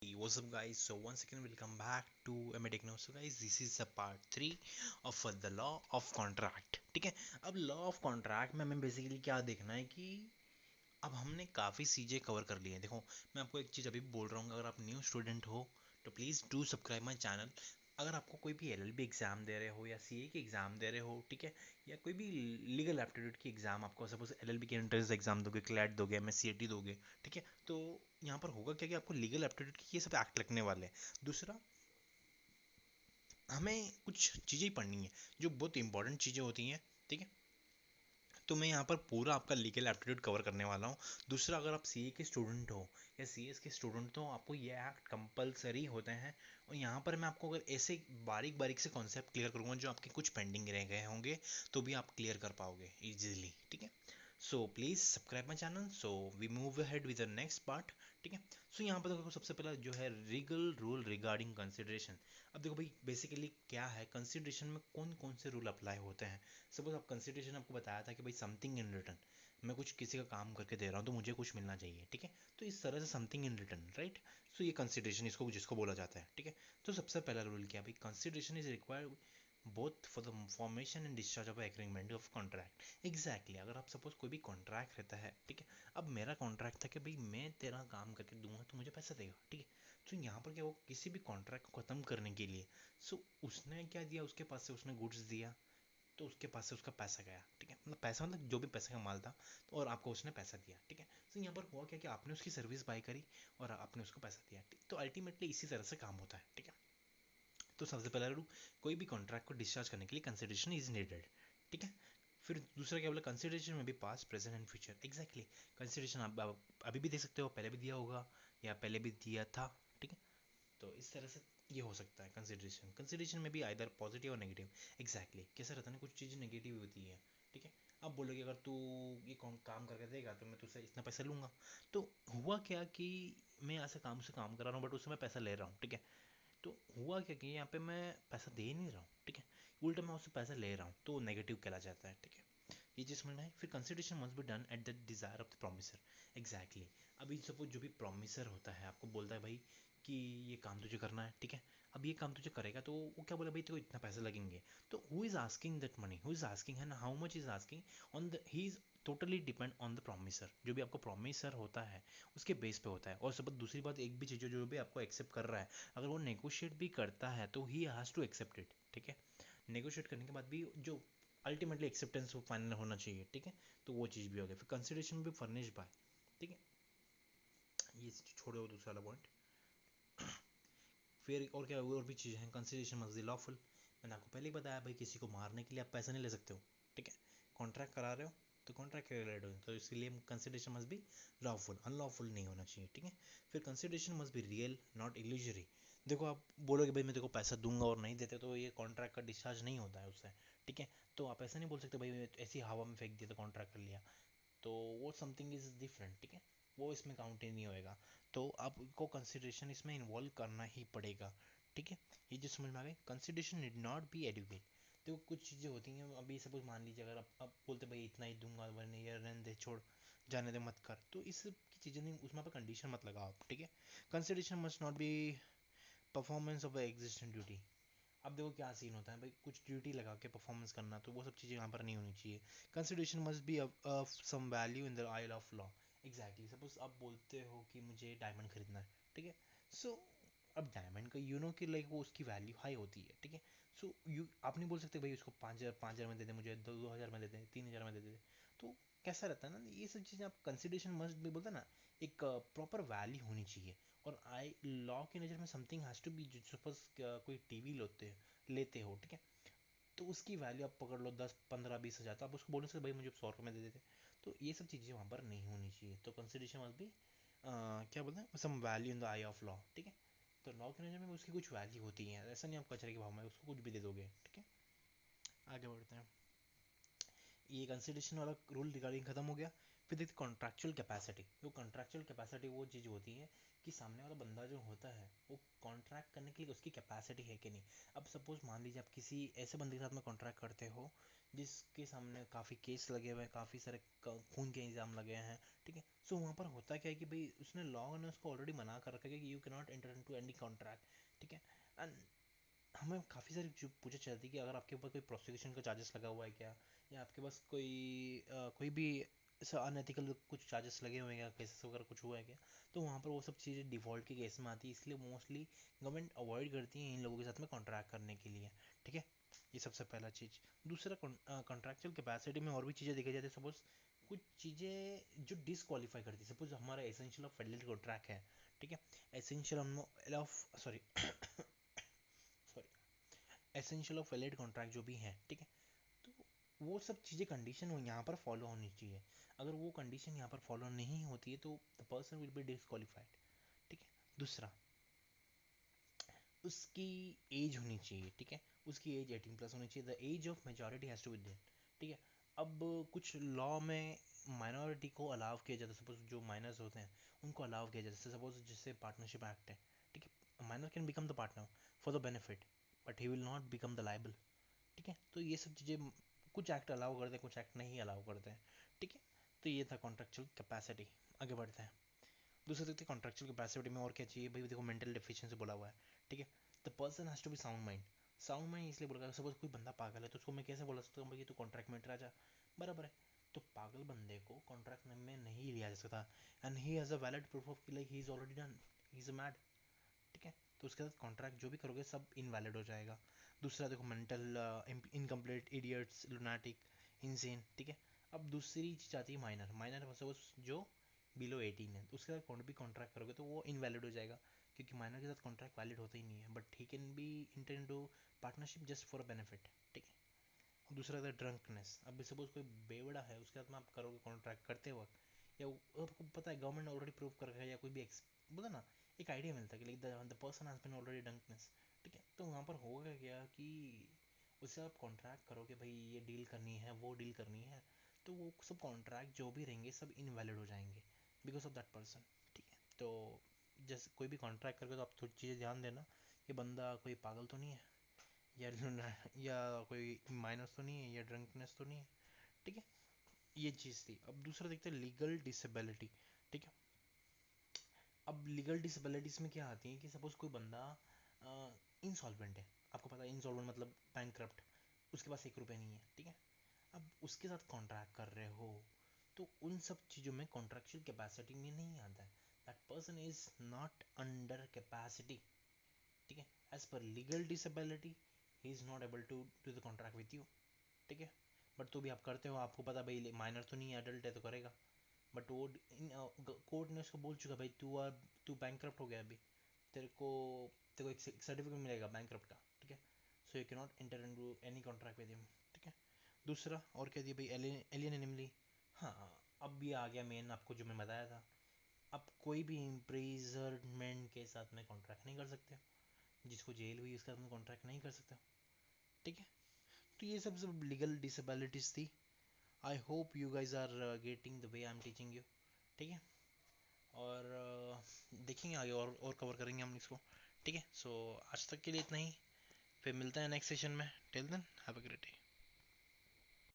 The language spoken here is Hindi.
Hey, what's up guys? So once again welcome back to MA Techno. So guys, this is the part 3 of the law of contract. ठीक है, अब लॉ ऑफ कॉन्ट्रैक्ट में हमें बेसिकली क्या देखना है कि अब हमने काफ़ी चीज़ें कवर कर ली हैं। देखो, मैं आपको एक चीज़ अभी बोल रहा हूँ, अगर आप न्यू स्टूडेंट हो तो please do subscribe my channel. अगर आपको कोई भी एलएलबी एग्ज़ाम दे रहे हो या सीए की एग्ज़ाम दे रहे हो, ठीक है, या कोई भी लीगल एप्टीट्यूड की एग्ज़ाम, आपको सपोज एलएलबी की एंट्रेंस एग्ज़ाम दोगे, क्लैट दोगे, एमएससीआईटी दोगे, ठीक है, तो यहाँ पर होगा क्या कि आपको लीगल एप्टीट्यूड की ये सब एक्ट लगने वाले हैं। दूसरा, हमें कुछ चीज़ें पढ़नी है जो बहुत इंपॉर्टेंट चीज़ें होती हैं, ठीक है। तो मैं यहाँ पर पूरा आपका लीगल एप्टीट्यूड कवर करने वाला हूँ। दूसरा, अगर आप सीए के स्टूडेंट हो या सीएस के स्टूडेंट हो, आपको ये एक्ट कंपलसरी होते हैं। और यहाँ पर मैं आपको अगर ऐसे बारीक बारीक से कॉन्सेप्ट क्लियर करूँगा जो आपके कुछ पेंडिंग रह गए होंगे, तो भी आप क्लियर कर पाओगे इजीली, ठीक है। So please subscribe my channel. So we move ahead with the next part, ठीक है। सो यहाँ पर देखो, सबसे पहला जो है लीगल रूल रिगार्डिंग कंसिडरेशन। अब देखो भाई, बेसिकली क्या है कंसिडरेशन में, कौन कौन से रूल अप्लाई होते हैं। सपोज आप कंसिडरेशन, आपको बताया था कि भाई समथिंग इन रिटर्न, मैं कुछ किसी का काम करके दे रहा हूँ तो मुझे कुछ मिलना चाहिए, ठीक है। तो इस तरह से something in return, right. So ये कंसिडरेशन, इसको जिसको बोला जाता है, ठीक है। तो सबसे पहला रूल क्या है भाई, consideration is required both for the formation and discharge of agreement of contract. Exactly, अगर आप सपोज कोई भी कॉन्ट्रैक्ट रहता है, ठीक है। अब मेरा कॉन्ट्रैक्ट था कि भाई मैं तेरा काम करके दूंगा तो मुझे पैसा देगा, ठीक है। तो यहाँ पर क्या हो, किसी भी कॉन्ट्रैक्ट को ख़त्म करने के लिए, सो उसने क्या दिया, उसके पास से उसने गुड्स दिया, तो उसके पास से उसका पैसा गया, ठीक है। मतलब पैसा, मतलब जो भी पैसे का माल था, तो और आपको उसने पैसा दिया, ठीक है। तो यहाँ पर हुआ क्या कि आपने उसकी सर्विस बाय करी और आपने उसको पैसा दिया, ठीक। तो अल्टीमेटली इसी तरह से काम होता है, ठीक है। तो सबसे पहला रूल, कोई भी कॉन्ट्रैक्ट को डिस्चार्ज करने के लिए कंसिडरेशन इज नीडेड, ठीक है। फिर दूसरा क्या बोला, कंसिडरेशन में भी past present and future. Exactly, consideration आप अभी भी दे सकते हो, पहले भी दिया होगा या पहले भी दिया था, ठीक है। तो इस तरह से ये हो सकता है कंसिडरेशन। कंसिडरेशन में भी आइदर पॉजिटिव और नेगेटिव। एग्जैक्टली, कैसा रहता है ना, कुछ चीज़ें नेगेटिव होती है, ठीक है। अब बोलोगे अगर तू ये काम करके देगा तो मैं तुझसे इतना पैसा लूँगा। तो हुआ क्या कि मैं ऐसे काम से काम करा रहा हूँ बट उससे मैं पैसा ले रहा हूँ, ठीक है। तो हुआ क्या कि यहाँ पे मैं पैसा दे नहीं रहा हूँ, ठीक है, उल्टा मैं उससे पैसा ले रहा हूँ, तो नेगेटिव कहला जाता है, ठीक है। ये चीज़ समझना है। फिर consideration must be done at the desire of the promisor. Exactly, अभी सपोज जो भी प्रोमिसर होता है आपको बोलता है भाई कि ये काम तुझे करना है, ठीक है। अब ये काम तुझे करेगा तो वो क्या बोले भाई, तेरे को इतना पैसा लगेंगे। तो who is asking that money, who is asking है ना, how much is asking on the, he is totally depend on the promisor. जो भी आपको प्रोमिसर होता है उसके बेस पे होता है। और सब दूसरी बात, एक भी चीज़ जो भी आपको एक्सेप्ट कर रहा है, अगर वो नेगोशिएट भी करता है तो he has to accept it, ठीक है। नेगोशिएट करने के बाद भी जो अल्टीमेटली एक्सेप्टेंस वो फाइनल होना चाहिए, ठीक है। तो वो चीज़ भी हो गई। फिर कंसिडरेशन भी फर्निश बाय, ठीक है। ये छोड़ो दूसरा वाला पॉइंट। फिर और क्या, और भी चीज़ है, कंसिडरेशन मस्ट बी लॉफुल। मैंने आपको पहले ही बताया भाई, किसी को मारने के लिए आप पैसा नहीं ले सकते हो, ठीक है। कॉन्ट्रैक्ट करा रहे हो तो कॉन्ट्रैक्ट के रिलेटेड हो, तो इसलिए consideration must B lawful, unlawful नहीं होना चाहिए, ठीक है। फिर consideration must be real not illusory. देखो, आप बोलोगे भाई मैं देखो पैसा दूंगा और नहीं देते तो ये कॉन्ट्रैक्ट का डिस्चार्ज नहीं होता है उससे, ठीक है। तो आप ऐसा नहीं बोल सकते भाई ऐसी हवा में फेंक दिया तो कॉन्ट्रैक्ट कर लिया, तो वो समथिंग इज डिफरेंट, ठीक है। वो इसमें काउंट ही नहीं होएगा। तो आपको कंसिडरेशन इसमें इन्वॉल्व करना ही पड़ेगा, ठीक है। ये जो समझ में आ गई, consideration need not be adequate. तो कुछ चीज़ें होती हैं, अभी सपोज मान लीजिए अगर आप बोलते भाई इतना ही दूंगा, वरना ये रहने दे, छोड़, जाने दे, मत कर, तो इस सब की चीज़ें नहीं, उसमें पर कंडीशन मत लगाओ आप, ठीक है। Consideration must not be performance of existent duty. अब देखो क्या सीन होता है भाई, कुछ ड्यूटी लगा के परफॉर्मेंस करना, तो वो सब चीज़ें यहाँ पर नहीं होनी चाहिए। Consideration must be of some value in the eye of law. Exactly, suppose आप बोलते हो कि मुझे डायमंड खरीदना है, ठीक है। सो अब डायमंड का यू नो कि लाइक वो उसकी वैल्यू हाई होती है, ठीक है। सो यू आप नहीं बोल सकते भाई उसको 5,000 में दे दे, मुझे 2,000 में दे दे, 3,000 में दे दे। तो कैसा रहता है ना, ये सब चीज़ें आप कंसिडरेशन मस्ट भी बोलते हैं ना, एक प्रॉपर वैल्यू होनी चाहिए। और आई लॉ की नज़र में something has to be, suppose कोई टीवी लेते हो, ठीक है। तो उसकी वैल्यू आप पकड़ लो 10, 15, 20 हज़ार, तो आप उसको बोल सकते भाई मुझे 100 रुपये में दे देते। तो ये सब चीज़ें वहाँ पर नहीं होनी चाहिए। तो कंसिडरेशन मस्ट भी क्या बोलते हैं, some value in the eye of law, ठीक है। तो लॉ के नज़र में उसकी कुछ वैल्यू होती है, ऐसा नहीं आप कचरे के भाव में उसको कुछ भी दे दोगे, ठीक है। आगे बढ़ते हैं। ये कंसिडरेशन वाला रूल रिगार्डिंग खत्म हो गया। फिर देखते कॉन्ट्रैक्चुअल कैपेसिटी। तो कॉन्ट्रैक्चुअल कैपेसिटी वो चीज़ होती है कि सामने वाला बंदा जो होता है वो कॉन्ट्रैक्ट करने के लिए उसकी कैपेसिटी है कि नहीं। अब सपोज मान लीजिए आप किसी ऐसे बंदे के साथ में कॉन्ट्रैक्ट करते हो जिसके सामने काफ़ी केस लगे हुए हैं, काफ़ी सारे खून के इल्ज़ाम लगे हैं, ठीक है। सो वहाँ पर होता क्या है कि भाई उसने लॉ ने उसको ऑलरेडी मना कर रखा है कि you can not enter into any contract, ठीक है। एंड हमें काफ़ी सारी जो पूछे चलती है कि अगर आपके ऊपर कोई प्रोसिक्यूशन का चार्जेस लगा हुआ है क्या, या आपके पास कोई भी ऐसा अनएथिकल कुछ चार्जेस लगे हुए हैं या केसेस वगैरह कुछ हुआ है क्या। तो वहाँ पर वो सब चीज़ें डिफ़ॉल्ट के केस में आती है, इसलिए मोस्टली गवर्नमेंट अवॉइड करती है इन लोगों के साथ में कॉन्ट्रैक्ट करने के लिए, ठीक है। ये सबसे पहला चीज़। दूसरा कॉन्ट्रैक्चुअल कैपेसिटी में और भी चीज़ें देखी जाती है। सपोज कुछ चीज़ें जो डिसक्वालीफाई करती है, सपोज हमारा एसेंशियल ऑफ वैलिड कॉन्ट्रैक्ट है, ठीक है। Essential of sorry essential of valid contract जो भी है, ठीक है। तो वो सब चीज़ें कंडीशन यहाँ पर फॉलो होनी चाहिए। अगर वो कंडीशन यहाँ पर फॉलो नहीं होती है तो the person will be disqualified, ठीक है। दूसरा, उसकी एज होनी चाहिए, ठीक है। उसकी एज 18+ होनी चाहिए। The age of majority has to be there, ठीक है। अब कुछ लॉ में माइनॉरिटी को अलाउ किया जाता है। सपोज जो माइनर्स होते हैं उनको अलाउ किया जाता है। सपोज जिससे पार्टनरशिप एक्ट है, ठीक है। Minor can become the partner for the benefit but he will not become the liable, ठीक है। तो ये सब चीज़ें कुछ एक्ट अलाउ करते हैं, कुछ एक्ट नहीं अलाउ करते हैं, ठीक है। तो ये था कॉन्ट्रेक्चुअल कैपेसिटी। आगे बढ़ते हैं। दूसरा देखते हैं कॉन्ट्रेक्चुअल कैपेसिटी में और क्या चाहिए। भाई देखो मेंटल डेफिशिएंसी बोला हुआ है, ठीक है। The person has to be sound mind. Sound mind इसलिए बोला, सपोज कोई बंदा पागल है तो उसको मैं कैसे बोला सकता हूँ भाई तू कॉन्ट्रैक्ट में एंटर आ जा, बराबर है। तो पागल बंदे को कॉन्ट्रैक्ट में नहीं लिया जा सकता। And he has a valid proof of कि like he is already done, he is mad, ठीक है। तो उसके साथ कॉन्ट्रैक्ट जो भी करोगे सब इनवैलिड हो जाएगा। दूसरा देखो mental incomplete, idiots, lunatic, insane, ठीक है। अब दूसरी चीज़ आती है माइनर। माइनर सपोज जो बिलो 18 है तो उसके साथ कौन भी कॉन्ट्रैक्ट करोगे तो वो इनवैलिड हो जाएगा, क्योंकि माइनर के साथ कॉन्ट्रैक्ट वैलिड होता ही नहीं है। But he can be inter into partnership just for a benefit, ठीक है। और दूसरा था ड्रंकनेस। अब सपोज कोई बेवड़ा है उसके साथ में आप करोगे कॉन्ट्रैक्ट करते वक्त, या आपको पता है गवर्नमेंट ने ऑलरेडी प्रूव कर रखा है, या कोई भी बोला ना, एक आइडिया मिलता है कि like the person has been already drunkenness, ठीक है। तो वहाँ पर होगा क्या कि उससे आप कॉन्ट्रैक्ट करोगे भाई ये डील करनी है वो डील करनी है, तो वो सब कॉन्ट्रैक्ट जो भी रहेंगे सब इनवैलिड हो जाएंगे बिकॉज ऑफ दैट पर्सन, ठीक है। तो जैसे कोई भी कॉन्ट्रैक्ट करोगे तो आप थोड़ी चीज़ें ध्यान देना कि बंदा कोई पागल तो नहीं है, या या कोई माइनस तो नहीं है, या ड्रंकनेस तो नहीं है, ठीक है। ये चीज़ थी। अब दूसरा देखते हैं लीगल डिसेबिलिटी, ठीक है। अब लीगल डिसेबिलिटीज में क्या आती है कि सपोज कोई बंदा इंसॉल्वेंट है, आपको पता है इंसॉल्वेंट मतलब बैंकक्रप्ट, उसके पास 1 रुपये नहीं है, ठीक है। अब उसके साथ कॉन्ट्रैक्ट कर रहे हो तो उन सब चीज़ों में कॉन्ट्रैक्चुअल कैपेसिटी में नहीं आता है। That person is not under capacity, ठीक है। एज पर legal disability he is not able to do the contract with you, ठीक है। बट तो भी आप करते हो, आपको पता भाई माइनर तो नहीं है, अडल्ट है तो करेगा। बट वो कोर्ट ने उसको बोल चुका भाई तू बैंकक्रप्ट हो गया अभी, तेरे को तेरे को एक सर्टिफिकेट मिलेगा बैंकक्रप्ट का, ठीक है। So you can not enter into any contract with him, ठीक है। दूसरा और क्या दिया भाई, एलियन एनिमली। हाँ, अब ये आ गया मेन आपको जो मैं बताया था। अब कोई भी इम्प्रिजनमेंट के साथ में कॉन्ट्रैक्ट नहीं कर सकते, जिसको जेल हुई उसके साथ में कॉन्ट्रैक्ट नहीं कर सकते, ठीक है। तो ये सब लीगल डिसेबिलिटीज थी। I hope you guys are getting the way I am teaching you, ठीक है। और देखेंगे आगे और कवर करेंगे हम इसको, ठीक है। सो आज तक के लिए इतना ही, फिर मिलते हैं नेक्स्ट सेशन में। Till then have a great day.